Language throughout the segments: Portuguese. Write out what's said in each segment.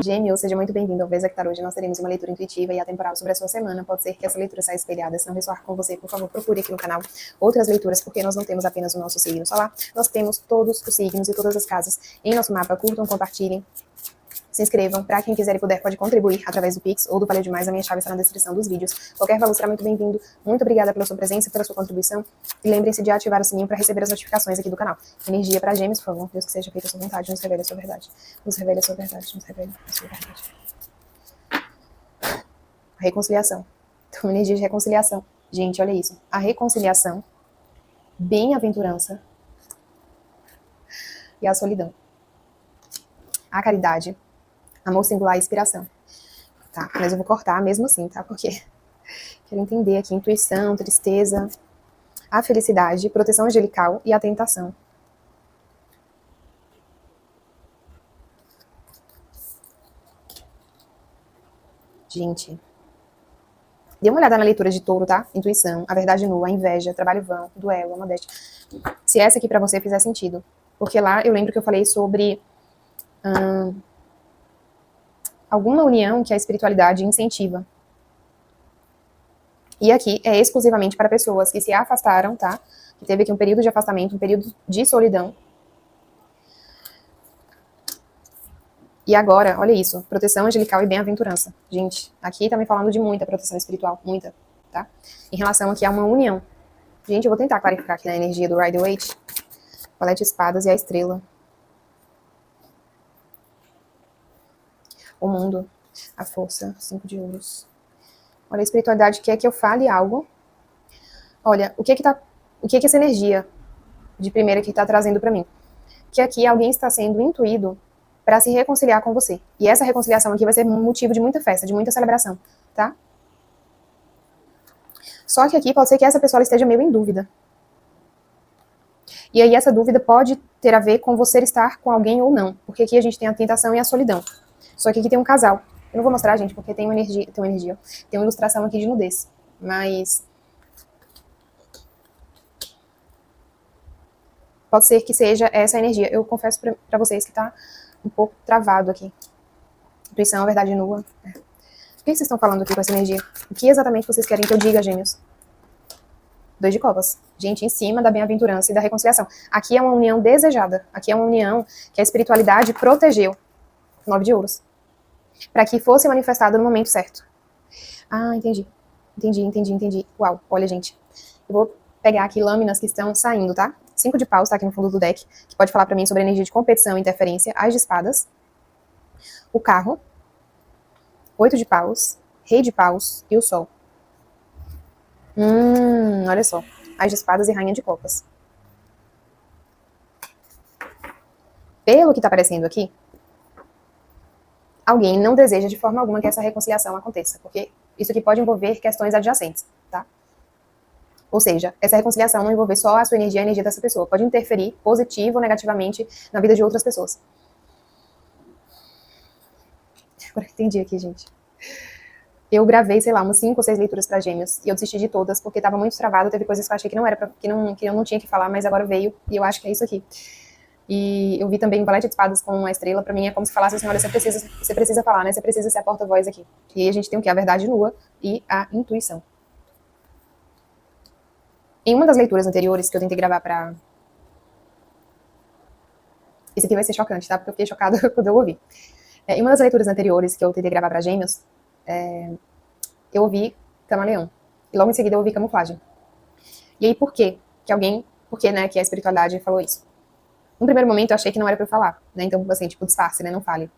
Gêmeos, seja muito bem-vindo ao Veza Tarô. Hoje nós teremos uma leitura intuitiva e atemporal sobre a sua semana. Pode ser que essa leitura saia espelhada. Se não ressoar com você, por favor, procure aqui no canal outras leituras, porque nós não temos apenas o nosso signo solar, nós temos todos os signos e todas as casas em nosso mapa. Curtam, compartilhem, se inscrevam. Para quem quiser e puder, pode contribuir através do Pix ou do Valeu Demais. A minha chave está na descrição dos vídeos. Qualquer valor será muito bem-vindo. Muito obrigada pela sua presença, pela sua contribuição. E lembrem-se de ativar o sininho para receber as notificações aqui do canal. Energia para Gêmeos, por favor. Deus que seja feita a sua vontade. Nos revele a sua verdade. Nos revele a sua verdade. Nos revele a sua verdade. A reconciliação. Então, energia de reconciliação. Gente, olha isso. A reconciliação, bem-aventurança e a solidão. A caridade, amor singular e inspiração. Tá? Mas eu vou cortar mesmo assim, tá? Porque quero entender aqui intuição, tristeza, a felicidade, proteção angelical e a tentação. Gente, dê uma olhada na leitura de Touro, tá? Intuição, a verdade nua, a inveja, trabalho vão, duelo, a modéstia. Se essa aqui pra você fizer sentido. Porque lá eu lembro que eu falei sobre alguma união que a espiritualidade incentiva. E aqui é exclusivamente para pessoas que se afastaram, tá? Que teve aqui um período de afastamento, um período de solidão. E agora, olha isso, proteção angelical e bem-aventurança. Gente, aqui tá me falando de muita proteção espiritual, muita, tá? Em relação aqui a uma união. Gente, eu vou tentar clarificar aqui na energia do Rider-Waite. Valete de espadas e a estrela. O mundo, a força, 5 de ouros. Olha, a espiritualidade quer que eu fale algo. Olha, o que que essa energia de primeira que tá trazendo pra mim? Que aqui alguém está sendo intuído para se reconciliar com você. E essa reconciliação aqui vai ser motivo de muita festa, de muita celebração, tá? Só que aqui pode ser que essa pessoa esteja meio em dúvida. E aí essa dúvida pode ter a ver com você estar com alguém ou não. Porque aqui a gente tem a tentação e a solidão. Só que aqui tem um casal. Eu não vou mostrar, gente, porque tem uma ilustração aqui de nudez. Mas pode ser que seja essa energia. Eu confesso pra vocês que tá um pouco travado aqui. Intuição, verdade nua. O que vocês estão falando aqui com essa energia? O que exatamente vocês querem que eu diga, Gêmeos? 2 de copas. Gente, em cima da bem-aventurança e da reconciliação. Aqui é uma união desejada. Aqui é uma união que a espiritualidade protegeu. 9 de ouros. Para que fosse manifestada no momento certo. Ah, entendi. Entendi. Uau, olha, gente. Eu vou pegar aqui lâminas que estão saindo, tá? 5 de paus, tá aqui no fundo do deck, que pode falar pra mim sobre energia de competição e interferência. As de espadas. O carro. 8 de paus. Rei de paus e o sol. Olha só. As de espadas e rainha de copas. Pelo que tá aparecendo aqui, alguém não deseja de forma alguma que essa reconciliação aconteça, porque isso aqui pode envolver questões adjacentes, tá? Ou seja, essa reconciliação não envolver só a sua energia e a energia dessa pessoa, pode interferir positivo ou negativamente na vida de outras pessoas. Agora entendi aqui, gente. Eu gravei, sei lá, umas 5 ou 6 leituras pra Gêmeos, e eu desisti de todas, porque tava muito travado, teve coisas que eu achei que não era que eu não tinha que falar, mas agora veio, e eu acho que é isso aqui. E eu vi também o Valete de Espadas com a estrela, pra mim é como se falasse assim, olha, você precisa falar, né, você precisa ser a porta-voz aqui. E aí a gente tem o quê? A verdade nua e a intuição. Em uma das leituras anteriores que eu tentei gravar pra... Isso aqui vai ser chocante, tá? Porque eu fiquei chocada quando eu ouvi. Em uma das leituras anteriores que eu tentei gravar pra Gêmeos, eu ouvi Camaleão. E logo em seguida eu ouvi Camuflagem. E aí por quê? Por que, né, que a espiritualidade falou isso? No primeiro momento eu achei que não era pra eu falar, né? Então, assim, tipo, disfarce, né? Não fale.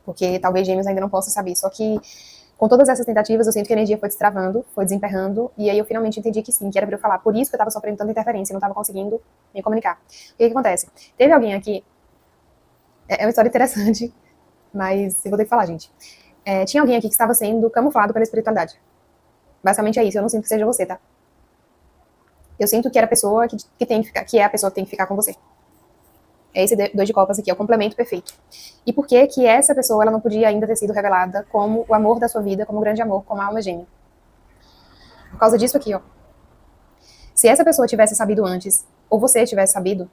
Porque talvez Gêmeos ainda não possa saber. Só que com todas essas tentativas, eu sinto que a energia foi destravando, foi desemperrando, e aí eu finalmente entendi que sim, que era pra eu falar. Por isso que eu tava sofrendo tanta interferência, e não tava conseguindo me comunicar. O que acontece? Teve alguém aqui, é uma história interessante, mas eu vou ter que falar, gente. Tinha alguém aqui que estava sendo camuflado pela espiritualidade. Basicamente é isso, eu não sinto que seja você, tá? Eu sinto que era a pessoa que tem que ficar, que é a pessoa que tem que ficar com você. É esse 2 de copas aqui, é o complemento perfeito. E por que que essa pessoa ela não podia ainda ter sido revelada como o amor da sua vida, como o grande amor, como a alma gêmea? Por causa disso aqui, ó. Se essa pessoa tivesse sabido antes, ou você tivesse sabido,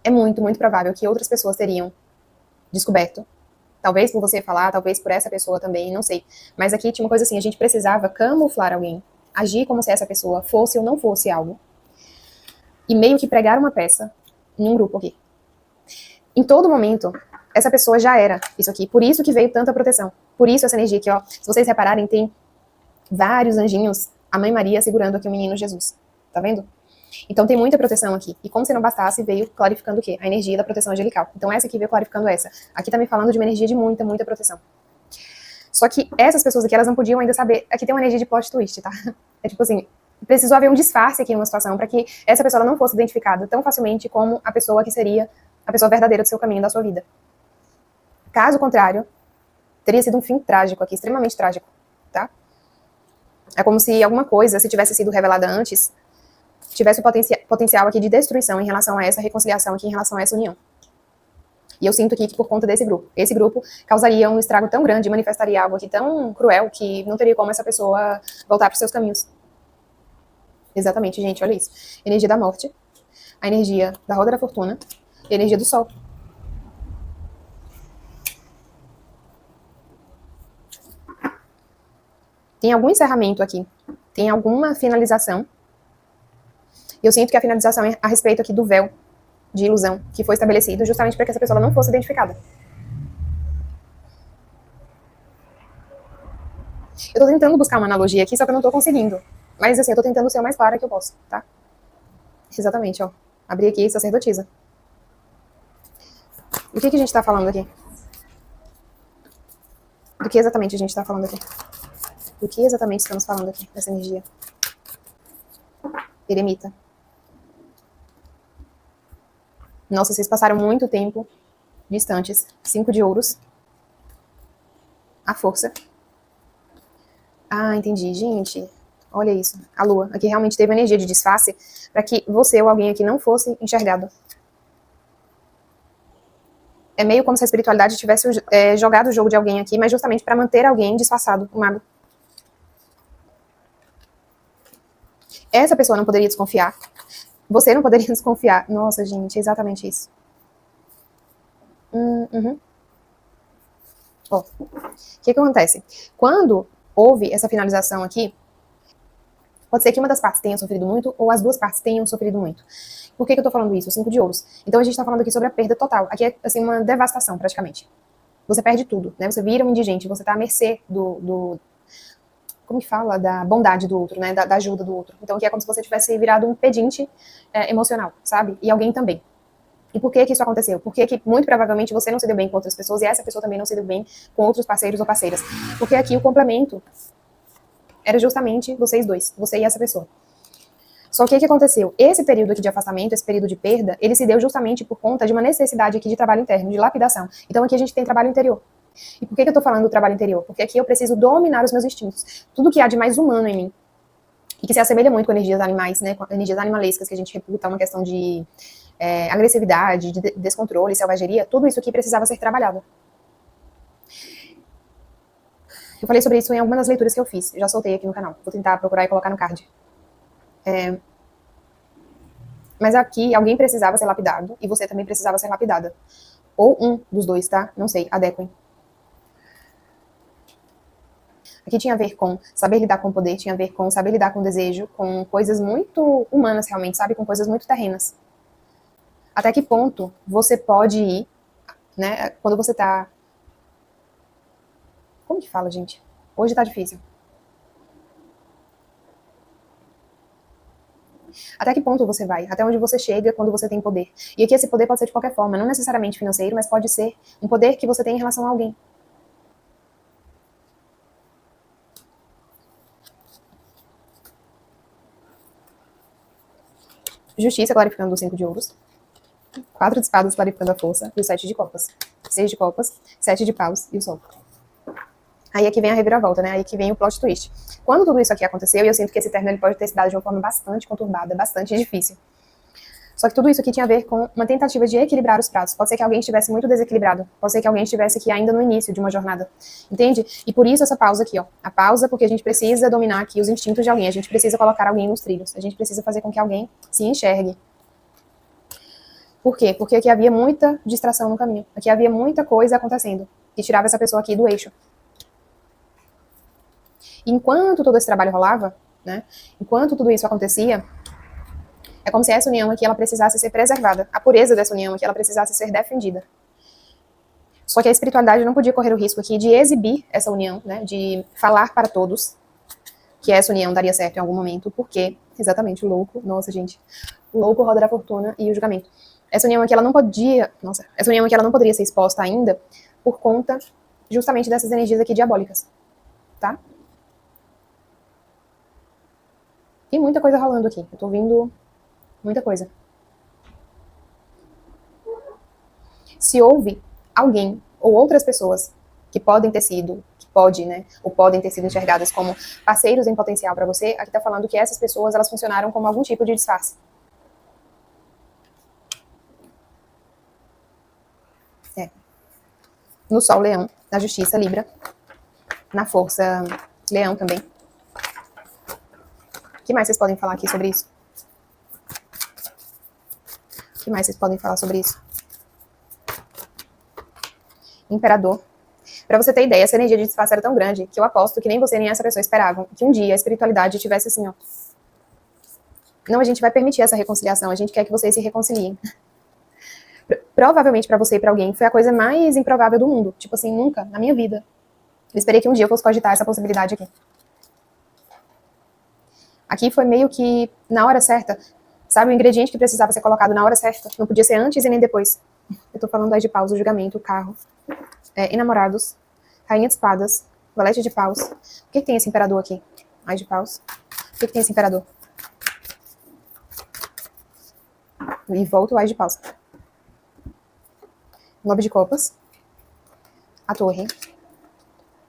é muito, muito provável que outras pessoas teriam descoberto, Talvez por você falar, talvez por essa pessoa também, não sei. Mas aqui tinha uma coisa assim, a gente precisava camuflar alguém, agir como se essa pessoa fosse ou não fosse algo. E meio que pregar uma peça em um grupo aqui. Em todo momento, essa pessoa já era isso aqui. Por isso que veio tanta proteção. Por isso essa energia aqui, ó. Se vocês repararem, tem vários anjinhos, a Mãe Maria segurando aqui o menino Jesus. Tá vendo? Então tem muita proteção aqui. E como se não bastasse, veio clarificando o quê? A energia da proteção angelical. Então essa aqui veio clarificando essa. Aqui tá me falando de uma energia de muita, muita proteção. Só que essas pessoas aqui, elas não podiam ainda saber. Aqui tem uma energia de plot twist, tá? É tipo assim, precisou haver um disfarce aqui em uma situação para que essa pessoa não fosse identificada tão facilmente como a pessoa que seria a pessoa verdadeira do seu caminho, da sua vida. Caso contrário, teria sido um fim trágico aqui, extremamente trágico, tá? É como se alguma coisa, se tivesse sido revelada antes, tivesse o potencial aqui de destruição em relação a essa reconciliação aqui, em relação a essa união. E eu sinto aqui que por conta desse grupo. Esse grupo causaria um estrago tão grande, manifestaria algo aqui tão cruel, que não teria como essa pessoa voltar para os seus caminhos. Exatamente, gente, olha isso. Energia da morte, a energia da roda da fortuna e a energia do sol. Tem algum encerramento aqui, tem alguma finalização. E eu sinto que a finalização é a respeito aqui do véu de ilusão que foi estabelecido justamente para que essa pessoa não fosse identificada. Eu tô tentando buscar uma analogia aqui, só que eu não tô conseguindo. Mas assim, eu tô tentando ser o mais clara que eu posso, tá? Exatamente, ó. Abri aqui, sacerdotisa. O que a gente tá falando aqui? Do que exatamente a gente tá falando aqui? Do que exatamente estamos falando aqui, dessa energia? Eremita. Nossa, vocês passaram muito tempo distantes. 5 de ouros. A força. Ah, entendi. Gente, olha isso. A lua. Aqui realmente teve energia de disfarce para que você ou alguém aqui não fosse enxergado. É meio como se a espiritualidade tivesse jogado o jogo de alguém aqui, mas justamente para manter alguém disfarçado, o mago. Essa pessoa não poderia desconfiar. Você não poderia desconfiar. Nossa, gente, é exatamente isso. Ó, o que acontece? Quando houve essa finalização aqui, pode ser que uma das partes tenha sofrido muito, ou as duas partes tenham sofrido muito. Por que eu tô falando isso? O 5 de ouros. Então a gente tá falando aqui sobre a perda total. Aqui é, assim, uma devastação, praticamente. Você perde tudo, né? Você vira um indigente, você tá à mercê como que fala? Da bondade do outro, né? Da ajuda do outro. Então aqui é como se você tivesse virado um pedinte emocional, sabe? E alguém também. E por que isso aconteceu? Porque que muito provavelmente você não se deu bem com outras pessoas e essa pessoa também não se deu bem com outros parceiros ou parceiras. Porque aqui o complemento era justamente vocês dois, você e essa pessoa. Só que o que aconteceu? Esse período aqui de afastamento, esse período de perda, ele se deu justamente por conta de uma necessidade aqui de trabalho interno, de lapidação. Então aqui a gente tem trabalho interior. E por que eu tô falando do trabalho interior? Porque aqui eu preciso dominar os meus instintos. Tudo que há de mais humano em mim. E que se assemelha muito com energias animais, né? Com energias animalescas, que a gente reputa uma questão de agressividade, de descontrole, selvageria. Tudo isso aqui precisava ser trabalhado. Eu falei sobre isso em algumas das leituras que eu fiz. Já soltei aqui no canal. Vou tentar procurar e colocar no card. Mas aqui alguém precisava ser lapidado e você também precisava ser lapidada. Ou um dos dois, tá? Não sei, adequem. Aqui tinha a ver com saber lidar com o poder, tinha a ver com saber lidar com o desejo, com coisas muito humanas realmente, sabe? Com coisas muito terrenas. Até que ponto você pode ir, né? Quando você tá... Como que fala, gente? Hoje tá difícil. Até que ponto você vai? Até onde você chega quando você tem poder? E aqui esse poder pode ser de qualquer forma, não necessariamente financeiro, mas pode ser um poder que você tem em relação a alguém. Justiça clarificando o 5 de ouros. 4 de espadas clarificando a força. E o 7 de copas. 6 de copas, 7 de paus e o sol. Aí aqui vem a reviravolta, né? Aí que vem o plot twist. Quando tudo isso aqui aconteceu, e eu sinto que esse término ele pode ter se dado de uma forma bastante conturbada, bastante difícil. Só que tudo isso aqui tinha a ver com uma tentativa de equilibrar os pratos. Pode ser que alguém estivesse muito desequilibrado. Pode ser que alguém estivesse aqui ainda no início de uma jornada. Entende? E por isso essa pausa aqui, ó. A pausa porque a gente precisa dominar aqui os instintos de alguém. A gente precisa colocar alguém nos trilhos. A gente precisa fazer com que alguém se enxergue. Por quê? Porque aqui havia muita distração no caminho. Aqui havia muita coisa acontecendo. que tirava essa pessoa aqui do eixo. E enquanto todo esse trabalho rolava, né, enquanto tudo isso acontecia, é como se essa união aqui ela precisasse ser preservada. A pureza dessa união aqui ela precisasse ser defendida. Só que a espiritualidade não podia correr o risco aqui de exibir essa união, né, de falar para todos que essa união daria certo em algum momento, porque, exatamente, o louco, nossa gente, o louco, roda da fortuna e o julgamento. Essa união aqui ela não podia, essa união aqui ela não poderia ser exposta ainda por conta justamente dessas energias aqui diabólicas, tá? Tem muita coisa rolando aqui, eu tô ouvindo muita coisa. Se houve alguém ou outras pessoas que podem ter sido, né, ou podem ter sido enxergadas como parceiros em potencial para você, aqui tá falando que essas pessoas, elas funcionaram como algum tipo de disfarce. No Sol, Leão, na Justiça, Libra, na Força, Leão também. O que mais vocês podem falar aqui sobre isso? O que mais vocês podem falar sobre isso? Imperador. Pra você ter ideia, essa energia de disfarce era tão grande que eu aposto que nem você nem essa pessoa esperavam que um dia a espiritualidade tivesse assim, ó. Não, a gente vai permitir essa reconciliação, a gente quer que vocês se reconciliem. Provavelmente pra você e pra alguém foi a coisa mais improvável do mundo. Tipo assim, nunca, na minha vida. Eu esperei que um dia eu fosse cogitar essa possibilidade aqui. Aqui foi meio que na hora certa. Sabe, o ingrediente que precisava ser colocado na hora certa. Não podia ser antes e nem depois. Eu tô falando aí de paus, o julgamento, o carro. Enamorados. Rainha de espadas. Valete de paus. O que tem esse imperador aqui? Ai de paus. O que tem esse imperador? E volta o ai de paus. Nove de copas. A torre.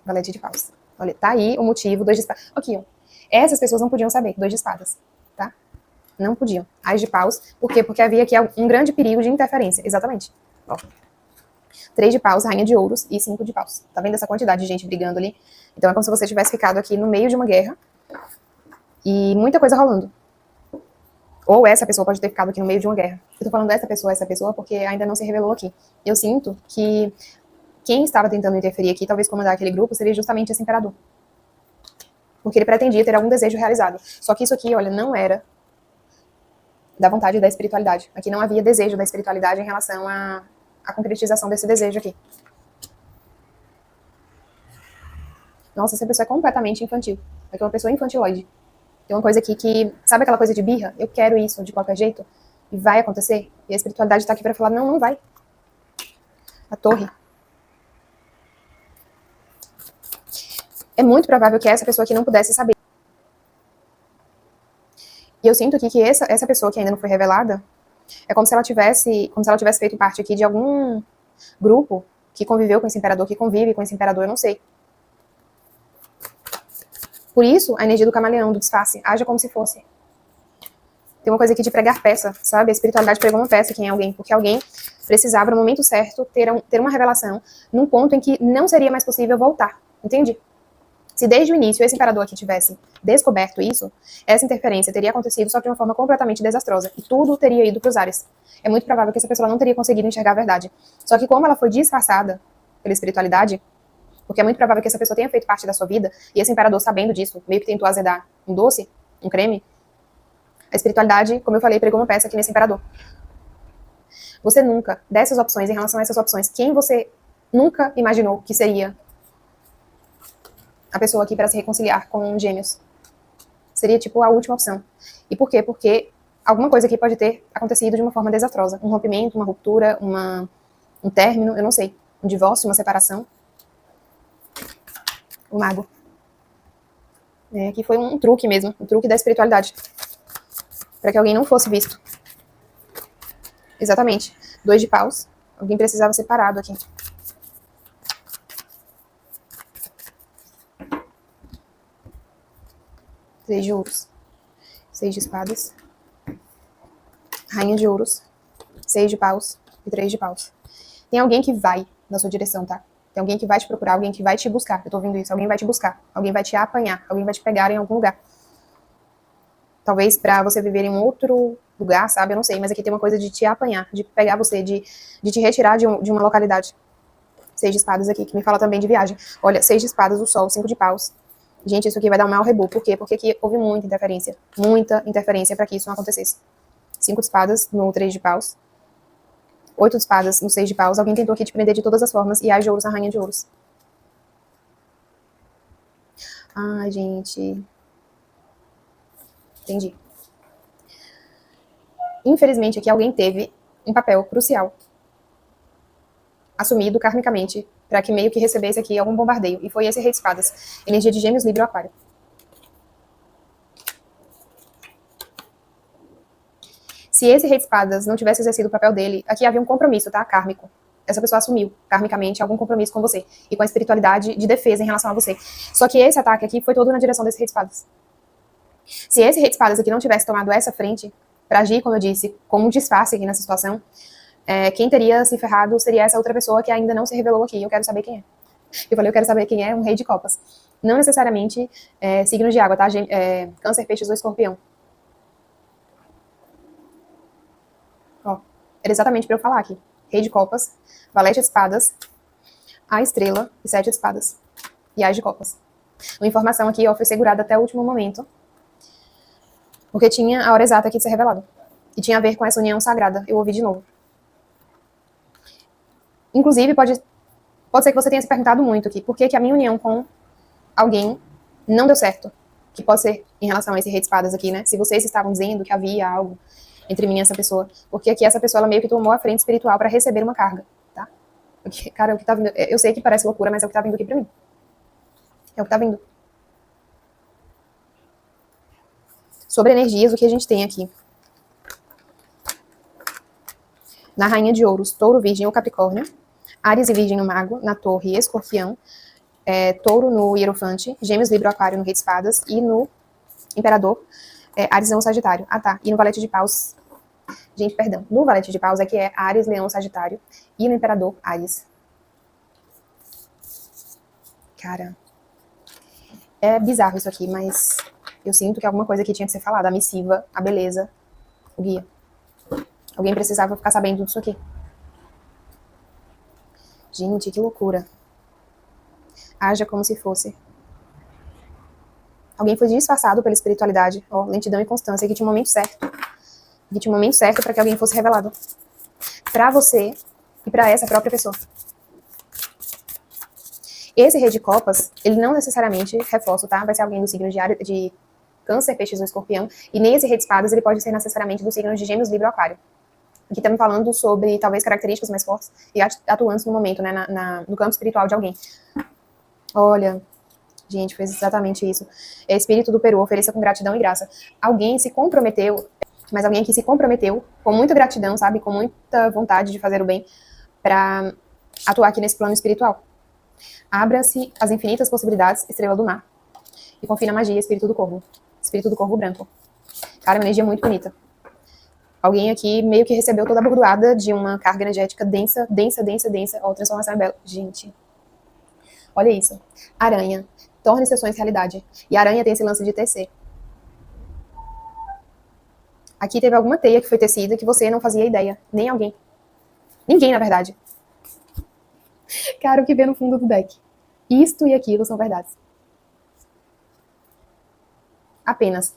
Valete de paus. Olha, tá aí o motivo, dois de espadas. Aqui, ó. Essas pessoas não podiam saber, dois de espadas, tá? Não podiam. Ais de paus. Por quê? Porque havia aqui um grande perigo de interferência. Exatamente. Ó. 3 de paus, rainha de ouros e 5 de paus. Tá vendo essa quantidade de gente brigando ali? Então é como se você tivesse ficado aqui no meio de uma guerra e muita coisa rolando. Ou essa pessoa pode ter ficado aqui no meio de uma guerra. Eu tô falando essa pessoa, porque ainda não se revelou aqui. Eu sinto que quem estava tentando interferir aqui, talvez comandar aquele grupo, seria justamente esse imperador. Porque ele pretendia ter algum desejo realizado. Só que isso aqui, olha, não era da vontade da espiritualidade. Aqui não havia desejo da espiritualidade em relação à concretização desse desejo aqui. Nossa, essa pessoa é completamente infantil. É uma pessoa infantiloide. Tem uma coisa aqui que, sabe aquela coisa de birra? Eu quero isso de qualquer jeito. E vai acontecer. E a espiritualidade tá aqui pra falar, não, não vai. A torre. É muito provável que essa pessoa aqui não pudesse saber. E eu sinto aqui que essa pessoa que ainda não foi revelada, é como se ela tivesse feito parte aqui de algum grupo que conviveu com esse imperador, que convive com esse imperador, eu não sei. Por isso, a energia do camaleão, do disfarce, haja como se fosse. Tem uma coisa aqui de pregar peça, sabe? A espiritualidade pregou uma peça aqui em alguém, porque alguém precisava, no momento certo, ter uma revelação num ponto em que não seria mais possível voltar, entende? Se desde o início esse imperador aqui tivesse descoberto isso, essa interferência teria acontecido só de uma forma completamente desastrosa, e tudo teria ido para os ares. É muito provável que essa pessoa não teria conseguido enxergar a verdade. Só que como ela foi disfarçada pela espiritualidade, porque é muito provável que essa pessoa tenha feito parte da sua vida, e esse imperador, sabendo disso, meio que tentou azedar um doce, um creme, a espiritualidade, como eu falei, pregou uma peça aqui nesse imperador. Você nunca, dessas opções, em relação a essas opções, quem você nunca imaginou que seria a pessoa aqui para se reconciliar com gêmeos? Seria, tipo, a última opção. E por quê? Porque alguma coisa aqui pode ter acontecido de uma forma desastrosa. Um rompimento, uma ruptura, um término, eu não sei. Um divórcio, uma separação. O mago. Aqui foi um truque mesmo, um truque da espiritualidade. Para que alguém não fosse visto. Exatamente. 2 de paus. Alguém precisava ser parado aqui. 3 de ouros. 6 de espadas. Rainha de ouros. 6 de paus e 3 de paus. Tem alguém que vai na sua direção, tá? Tem alguém que vai te procurar, alguém que vai te buscar. Eu tô ouvindo isso. Alguém vai te buscar. Alguém vai te apanhar. Alguém vai te pegar em algum lugar. Talvez pra você viver em um outro lugar, sabe? Eu não sei. Mas aqui tem uma coisa de te apanhar, de pegar você, de te retirar de uma localidade. 6 de espadas aqui, que me fala também de viagem. Olha, 6 de espadas, o sol, 5 de paus. Gente, isso aqui vai dar um maior rebu. Por quê? Porque aqui houve muita interferência para que isso não acontecesse. 5 de espadas no 3 de paus. 8 de espadas no 6 de paus. Alguém tentou aqui te prender de todas as formas. E as de ouros na rainha de ouros. Ai, gente. Entendi. Infelizmente, aqui alguém teve um papel crucial assumido karmicamente para que meio que recebesse aqui algum bombardeio. E foi esse rei de espadas. Energia de Gêmeos, Libra ou Aquário. Se esse rei de espadas não tivesse exercido o papel dele, aqui havia um compromisso, tá? Kármico. Essa pessoa assumiu, karmicamente, algum compromisso com você. E com a espiritualidade de defesa em relação a você. Só que esse ataque aqui foi todo na direção desse rei de espadas. Se esse rei de espadas aqui não tivesse tomado essa frente, para agir, como eu disse, como um disfarce aqui nessa situação, quem teria se ferrado seria essa outra pessoa que ainda não se revelou aqui. Eu quero saber quem é. Eu falei, eu quero saber quem é um rei de copas. Não necessariamente signos de água, tá? Câncer, peixes ou escorpião. Ó, era exatamente para eu falar aqui. Rei de copas, valete de espadas, a estrela e 7 de espadas. E as de copas. Uma informação aqui, ó, foi segurada até o último momento. Porque tinha a hora exata aqui de ser revelado. E tinha a ver com essa união sagrada. Eu ouvi de novo. Inclusive, pode ser que você tenha se perguntado muito aqui, por que a minha união com alguém não deu certo? Que pode ser em relação a esse rei de espadas aqui, né? Se vocês estavam dizendo que havia algo entre mim e essa pessoa. Porque aqui essa pessoa, ela meio que tomou a frente espiritual para receber uma carga, tá? Porque, cara, o que tá vindo... Eu sei que parece loucura, mas é o que tá vindo aqui pra mim. É o que tá vindo. Sobre energias, o que a gente tem aqui? Na rainha de ouros, touro, virgem ou capricórnio. Áries e virgem no mago, na torre e escorpião. Touro no hierofante. Gêmeos, Libra, aquário no rei de espadas. E no imperador, Áries, leão, sagitário. Ah, tá. E no valete de paus... Gente, perdão. No valete de paus aqui é Áries, leão, sagitário. E no imperador, Áries. Cara, é bizarro isso aqui, mas eu sinto que alguma coisa aqui tinha que ser falada. A missiva, a beleza, o guia. Alguém precisava ficar sabendo disso aqui. Gente, que loucura. Haja como se fosse. Alguém foi disfarçado pela espiritualidade. Ó, lentidão e constância. Que tinha um momento certo. Que tinha um momento certo para que alguém fosse revelado. Pra você e pra essa própria pessoa. Esse rei de copas, ele não necessariamente, reforço, tá? Vai ser alguém do signo de câncer, peixes ou escorpião. E nem esse rei de espadas, ele pode ser necessariamente do signo de gêmeos, Libra ou aquário. Aqui estamos falando sobre, talvez, características mais fortes e atuantes no momento, né, no campo espiritual de alguém. Olha, gente, foi exatamente isso. Espírito do Peru, ofereça com gratidão e graça. Alguém se comprometeu, mas alguém que se comprometeu com muita gratidão, sabe, com muita vontade de fazer o bem, para atuar aqui nesse plano espiritual. Abra-se as infinitas possibilidades, estrela do mar. E confie na magia, espírito do corvo branco. Cara, é uma energia muito bonita. Alguém aqui meio que recebeu toda a bordoada de uma carga energética densa. Ó, transformação é bela. Gente, olha isso. Aranha. Torne seus sonhos realidade. E a aranha tem esse lance de tecer. Aqui teve alguma teia que foi tecida que você não fazia ideia. Nem alguém. Ninguém, na verdade. Cara, o que vê no fundo do deck. Isto e aquilo são verdades. Apenas.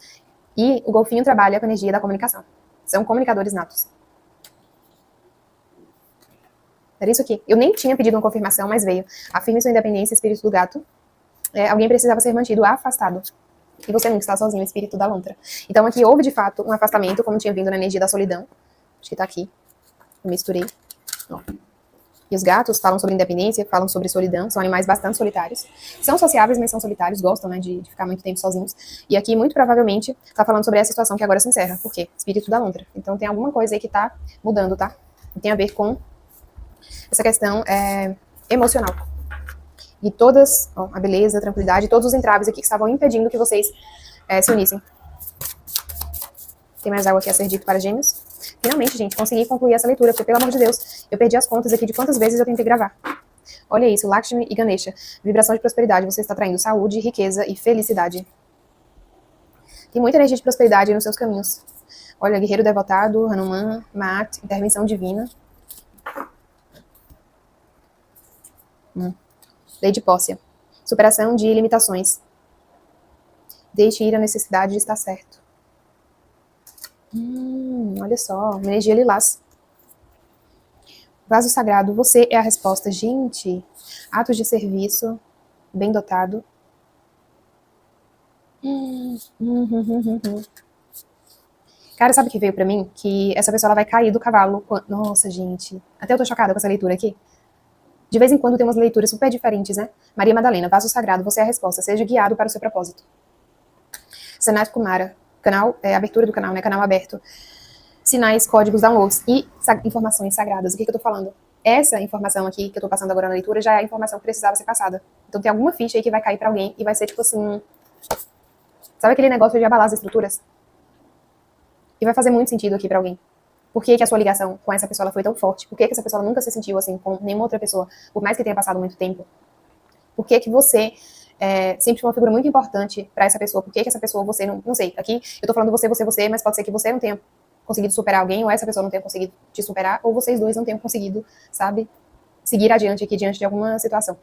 E o golfinho trabalha com a energia da comunicação. São comunicadores natos. Era isso aqui. Eu nem tinha pedido uma confirmação, mas veio. Afirme sua independência, espírito do gato. Alguém precisava ser mantido afastado. E você nunca está sozinho, espírito da lontra. Então aqui houve, de fato, um afastamento, como tinha vindo na energia da solidão. Acho que tá aqui. Eu misturei. Ó. E os gatos falam sobre independência, falam sobre solidão, são animais bastante solitários. São sociáveis, mas são solitários, gostam, né, de ficar muito tempo sozinhos. E aqui, muito provavelmente, tá falando sobre essa situação que agora se encerra. Por quê? Espírito da lontra. Então tem alguma coisa aí que tá mudando, tá? E tem a ver com essa questão emocional. E todas, ó, a beleza, a tranquilidade, todos os entraves aqui que estavam impedindo que vocês se unissem. Tem mais algo aqui a ser dito para gêmeos? Finalmente, gente, consegui concluir essa leitura, porque, pelo amor de Deus, eu perdi as contas aqui de quantas vezes eu tentei gravar. Olha isso, Lakshmi e Ganesha. Vibração de prosperidade, você está traindo saúde, riqueza e felicidade. Tem muita energia de prosperidade nos seus caminhos. Olha, guerreiro devotado, Hanuman, Maat, intervenção divina. Lei de Póssia. Superação de limitações. Deixe ir a necessidade de estar certo. Olha só, uma energia lilás. Vaso sagrado, você é a resposta. Gente, atos de serviço, bem dotado. Cara, sabe o que veio pra mim? Que essa pessoa ela vai cair do cavalo. Nossa, gente. Até eu tô chocada com essa leitura aqui. De vez em quando tem umas leituras super diferentes, né? Maria Madalena, vaso sagrado, você é a resposta. Seja guiado para o seu propósito. Sanat Kumara, canal, abertura do canal, né? Canal aberto. Sinais, códigos, downloads e informações sagradas. O que eu tô falando? Essa informação aqui que eu tô passando agora na leitura já é a informação que precisava ser passada. Então tem alguma ficha aí que vai cair pra alguém e vai ser tipo assim... Sabe aquele negócio de abalar as estruturas? E vai fazer muito sentido aqui pra alguém. Por que a sua ligação com essa pessoa ela foi tão forte? Por que essa pessoa nunca se sentiu assim com nenhuma outra pessoa, por mais que tenha passado muito tempo? Por que você sempre foi uma figura muito importante pra essa pessoa? Por que essa pessoa você não sei, aqui eu tô falando você, mas pode ser que você não tenha conseguido superar alguém, ou essa pessoa não tenha conseguido te superar, ou vocês dois não tenham conseguido, sabe, seguir adiante aqui diante de alguma situação.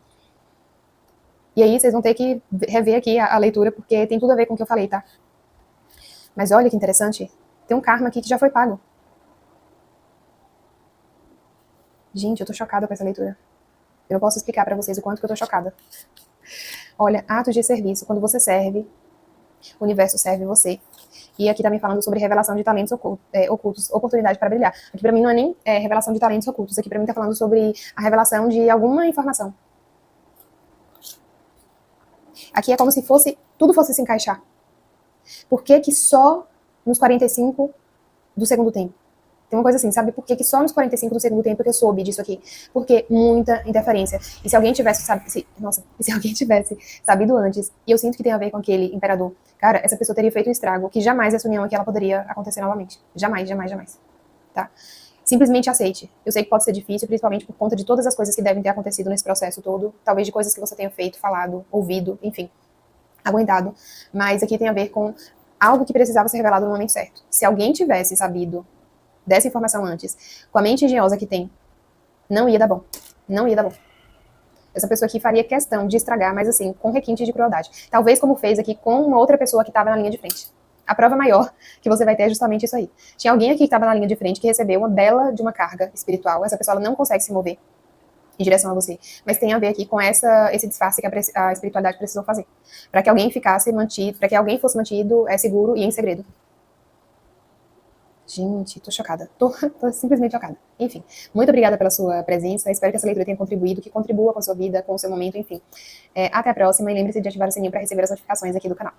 E aí vocês vão ter que rever aqui a leitura, porque tem tudo a ver com o que eu falei, tá? Mas olha que interessante, tem um karma aqui que já foi pago. Gente, eu tô chocada com essa leitura. Eu não posso explicar pra vocês o quanto que eu tô chocada. Olha, atos de serviço, quando você serve, o universo serve você. E aqui tá me falando sobre revelação de talentos ocultos, oportunidade para brilhar. Aqui pra mim não é nem revelação de talentos ocultos, aqui pra mim tá falando sobre a revelação de alguma informação. Aqui é como se tudo fosse se encaixar. Por que que só nos 45 do segundo tempo? Tem uma coisa assim, sabe? Por que só nos 45 do segundo tempo que eu soube disso aqui? Porque muita interferência. E se alguém tivesse se alguém tivesse sabido antes, e eu sinto que tem a ver com aquele imperador, cara, essa pessoa teria feito um estrago que jamais essa união aqui ela poderia acontecer novamente. Jamais, jamais, jamais. Tá? Simplesmente aceite. Eu sei que pode ser difícil, principalmente por conta de todas as coisas que devem ter acontecido nesse processo todo, talvez de coisas que você tenha feito, falado, ouvido, enfim, aguentado. Mas aqui tem a ver com algo que precisava ser revelado no momento certo. Se alguém tivesse sabido dessa informação antes, com a mente engenhosa que tem, não ia dar bom. Não ia dar bom. Essa pessoa aqui faria questão de estragar, mas assim, com requinte de crueldade. Talvez como fez aqui com uma outra pessoa que estava na linha de frente. A prova maior que você vai ter é justamente isso aí. Tinha alguém aqui que estava na linha de frente que recebeu uma bela de uma carga espiritual. Essa pessoa ela não consegue se mover em direção a você. Mas tem a ver aqui com esse disfarce que a espiritualidade precisou fazer. Para que alguém ficasse mantido, para que alguém fosse mantido seguro e em segredo. Gente, tô chocada. Tô simplesmente chocada. Enfim, muito obrigada pela sua presença. Espero que essa leitura tenha contribuído, que contribua com a sua vida, com o seu momento, enfim. Até a próxima e lembre-se de ativar o sininho para receber as notificações aqui do canal.